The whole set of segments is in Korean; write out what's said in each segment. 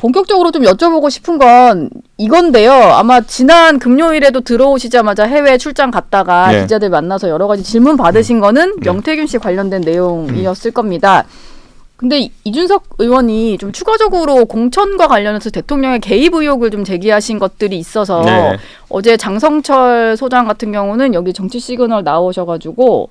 본격적으로 좀 여쭤보고 싶은 건 이건데요. 아마 지난 금요일에도 들어오시자마자 해외 출장 갔다가 네. 기자들 만나서 여러 가지 질문 받으신 거는 명태균 씨 관련된 내용이었을 겁니다. 근데 이준석 의원이 좀 추가적으로 공천과 관련해서 대통령의 개입 의혹을 좀 제기하신 것들이 있어서 네. 어제 장성철 소장 같은 경우는 여기 정치 시그널 나오셔가지고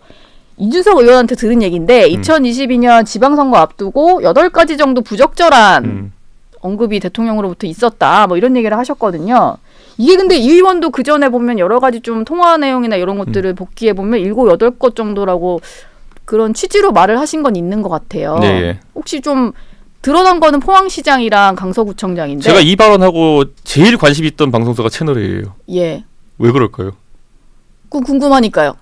이준석 의원한테 들은 얘기인데 2022년 지방선거 앞두고 8가지 정도 부적절한 언급이 대통령으로부터 있었다. 뭐 이런 얘기를 하셨거든요. 이게 근데 이 의원도 그 전에 보면 여러 가지 좀 통화 내용이나 이런 것들을 복기해 보면 7, 8것 정도라고 그런 취지로 말을 하신 건 있는 것 같아요. 네. 혹시 좀 드러난 거는 포항시장이랑 강서구청장인데 제가 이 발언하고 제일 관심 있던 방송사가 채널A예요. 예. 왜 그럴까요? 그 궁금하니까요.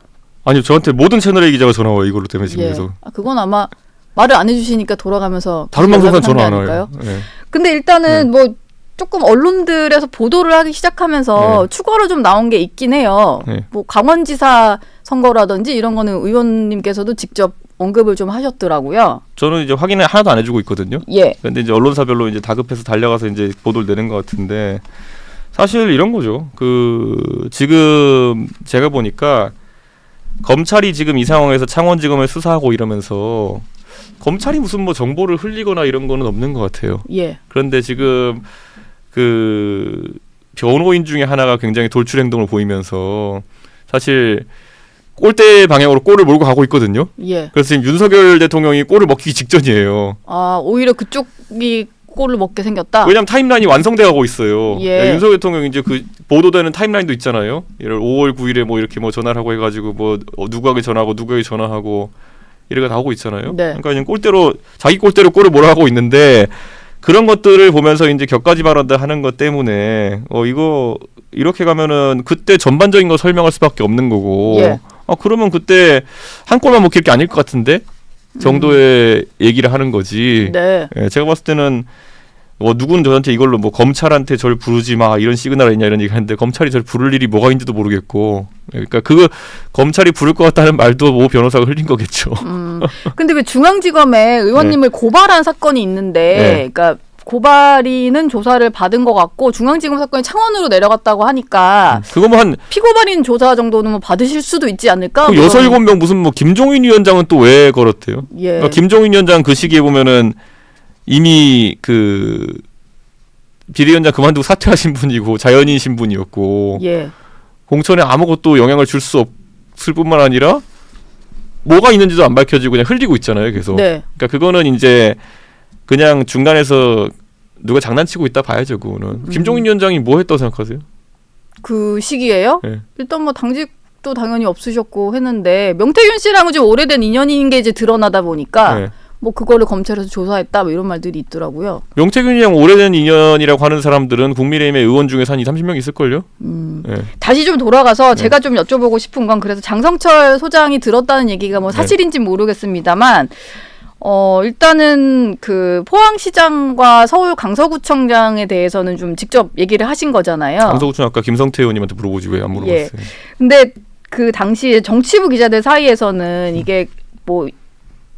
아니요, 저한테 모든 채널A 기자가 전화 와요. 이걸로 때문에 지금 예. 그래서. 그건 아마 말을 안 해주시니까 돌아가면서 다른 방송사는 전화 안 아닐까요? 와요. 네. 근데 일단은 뭐 조금 언론들에서 보도를 하기 시작하면서 추가로 좀 나온 게 있긴 해요. 네. 뭐 강원지사 선거라든지 이런 거는 의원님께서도 직접 언급을 좀 하셨더라고요. 저는 이제 확인을 하나도 안 해주고 있거든요. 예. 근데 이제 언론사별로 이제 다급해서 달려가서 이제 보도를 내는 것 같은데 사실 이런 거죠. 지금 제가 보니까 검찰이 지금 이 상황에서 창원지검을 수사하고 이러면서 검찰이 무슨 뭐 정보를 흘리거나 이런 거는 없는 것 같아요. 예. 그런데 지금 변호인 중에 하나가 굉장히 돌출 행동을 보이면서 사실 골대 방향으로 골을 몰고 가고 있거든요. 예. 그래서 지금 윤석열 대통령이 골을 먹히기 직전이에요. 아, 오히려 그쪽이 골을 먹게 생겼다. 왜냐하면 타임라인이 완성돼 가고 있어요. 예. 윤석열 대통령이 이제 보도되는 타임라인도 있잖아요. 예를 5월 9일에 뭐 이렇게 뭐 전화를 하고 해가지고 뭐 누구에게 전화하고 누구에게 전화하고 이렇게 나오고 있잖아요. 네. 그러니까 지금 자기 골대로 골을 몰아가고 있는데 그런 것들을 보면서 이제 격가지 발언들 하는 것 때문에 이거 이렇게 가면은 그때 전반적인 거 설명할 수밖에 없는 거고. 예. 그러면 그때 한 골만 먹힐 게 아닐 것 같은데 정도의 얘기를 하는 거지. 네. 예, 제가 봤을 때는 누군 저한테 이걸로 뭐 검찰한테 절 부르지 마 이런 시그널이 있냐 이런 얘기 하는데 검찰이 절 부를 일이 뭐가 있는지도 모르겠고. 그러니까 검찰이 부를 것 같다는 말도 모 변호사가 흘린 거겠죠. 근데 왜 중앙지검에 의원님을 고발한 사건이 있는데, 그러니까 고발인은 조사를 받은 것 같고 중앙지검 사건이 창원으로 내려갔다고 하니까 그거 뭐 한 피고발인 조사 정도는 뭐 받으실 수도 있지 않을까? 그 6-7명 무슨 뭐 김종인 위원장은 또 왜 걸었대요? 예. 그러니까 김종인 위원장 그 시기에 보면은 이미 비대위원장 그만두고 사퇴하신 분이고 자연인신 분이었고 예. 공천에 아무것도 영향을 줄 수 없을 뿐만 아니라 뭐가 있는지도 안 밝혀지고 그냥 흘리고 있잖아요, 계속. 네. 그러니까 그거는 이제 그냥 중간에서 누가 장난치고 있다 봐야죠, 그거는. 김종인 위원장이 뭐 했다고 생각하세요? 그 시기에요? 네. 일단 뭐 당직도 당연히 없으셨고 했는데 명태균 씨랑은 좀 오래된 인연인 게 이제 드러나다 보니까 네. 뭐 그거를 검찰에서 조사했다 뭐 이런 말들이 있더라고요. 명태균이랑 오래된 인연이라고 하는 사람들은 국민의힘의 의원 중에서 한 20-30명 있을걸요? 네. 다시 좀 돌아가서 제가 좀 여쭤보고 싶은 건 그래서 장성철 소장이 들었다는 얘기가 뭐 사실인지 모르겠습니다만 일단은 그 포항시장과 서울 강서구청장에 대해서는 좀 직접 얘기를 하신 거잖아요. 강서구청 아까 김성태 의원님한테 물어보지 왜 안 물어봤어요? 예. 근데 그 당시에 정치부 기자들 사이에서는 이게 뭐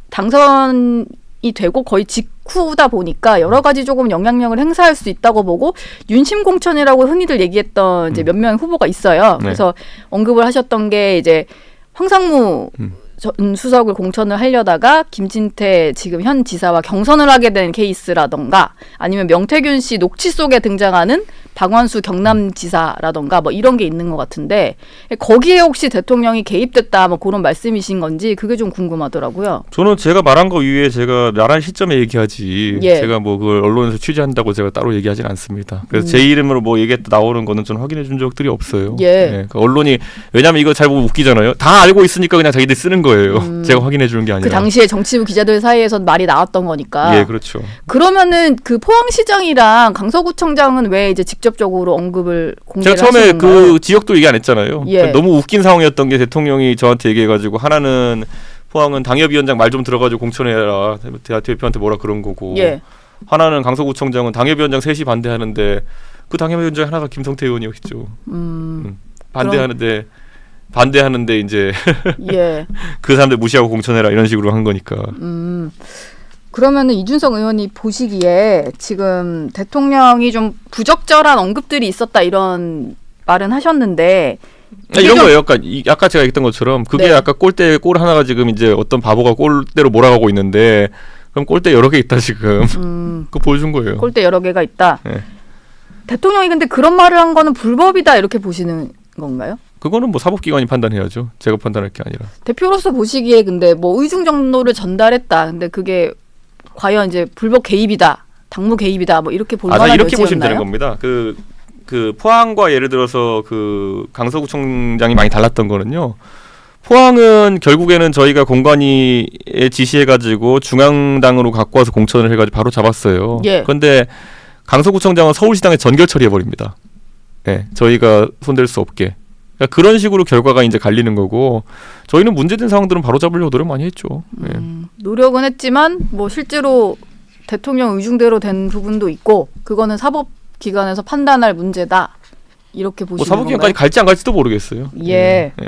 당선이 되고 거의 직후다 보니까 여러 가지 조금 영향력을 행사할 수 있다고 보고 윤심공천이라고 흔히들 얘기했던 이제 몇 명 후보가 있어요. 그래서 언급을 하셨던 게 이제 황상무 전 수석을 공천을 하려다가 김진태 지금 현 지사와 경선을 하게 된 케이스라던가 아니면 명태균 씨 녹취 속에 등장하는 박완수 경남지사라던가 뭐 이런 게 있는 것 같은데 거기에 혹시 대통령이 개입됐다 뭐 그런 말씀이신 건지 그게 좀 궁금하더라고요. 저는 제가 말한 거 이외에 제가 말한 시점에 얘기하지 제가 뭐 그걸 언론에서 취재한다고 제가 따로 얘기하진 않습니다. 그래서 제 이름으로 뭐 얘기했다 나오는 거는 좀 확인해 준 적들이 없어요. 그러니까 언론이 왜냐하면 이거 잘 보면 웃기잖아요. 다 알고 있으니까 그냥 자기들이 쓰는 거예요. 제가 확인해 주는 게 아니라. 그 당시에 정치부 기자들 사이에선 말이 나왔던 거니까. 예, 그렇죠. 그러면은 그 포항시장이랑 강서구청장은 왜 이제 직접적으로 언급을 공개를 제가 처음에 하시는가요? 그 지역도 얘기 안 했잖아요. 그러니까 너무 웃긴 상황이었던 게 대통령이 저한테 얘기해가지고 하나는 포항은 당협위원장 말 좀 들어가지고 공천해라 대표한테 뭐라 그런 거고 하나는 강서구청장은 당협위원장 셋이 반대하는데 그 당협위원장 하나가 김성태 의원이었죠. 반대하는데 이제 그 사람들 무시하고 공천해라 이런 식으로 한 거니까. 그러면은 이준석 의원이 보시기에 지금 대통령이 좀 부적절한 언급들이 있었다 이런 말은 하셨는데 이런 거예요. 아까 제가 얘기했던 것처럼 그게 네. 아까 골대 골 하나가 지금 이제 어떤 바보가 골대로 몰아가고 있는데 그럼 골대 여러 개 있다 지금. 그거 보여준 거예요. 골대 여러 개가 있다. 네. 대통령이 근데 그런 말을 한 거는 불법이다 이렇게 보시는 건가요? 그거는 뭐 사법기관이 판단해야죠. 제가 판단할 게 아니라. 대표로서 보시기에 근데 뭐 의중 정도를 전달했다. 근데 그게 과연 이제 불법 개입이다, 당무 개입이다, 뭐 이렇게 볼 만한 이렇게 보시면 되는 여지였나요? 겁니다. 그 포항과 예를 들어서 그 강서구청장이 많이 달랐던 거는요. 포항은 결국에는 저희가 공관위에 지시해가지고 중앙당으로 갖고 와서 공천을 해가지고 바로 잡았어요. 예. 그런데 강서구청장은 서울시당에 전결 처리해버립니다. 네, 저희가 손댈 수 없게. 그러니까 그런 식으로 결과가 이제 갈리는 거고 저희는 문제된 상황들은 바로 잡으려고 노력 많이 했죠. 네. 노력은 했지만 뭐 실제로 대통령 의중대로 된 부분도 있고 그거는 사법기관에서 판단할 문제다 이렇게 뭐 보시는 사법기관까지 건가요? 갈지 안 갈지도 모르겠어요. 예. 네.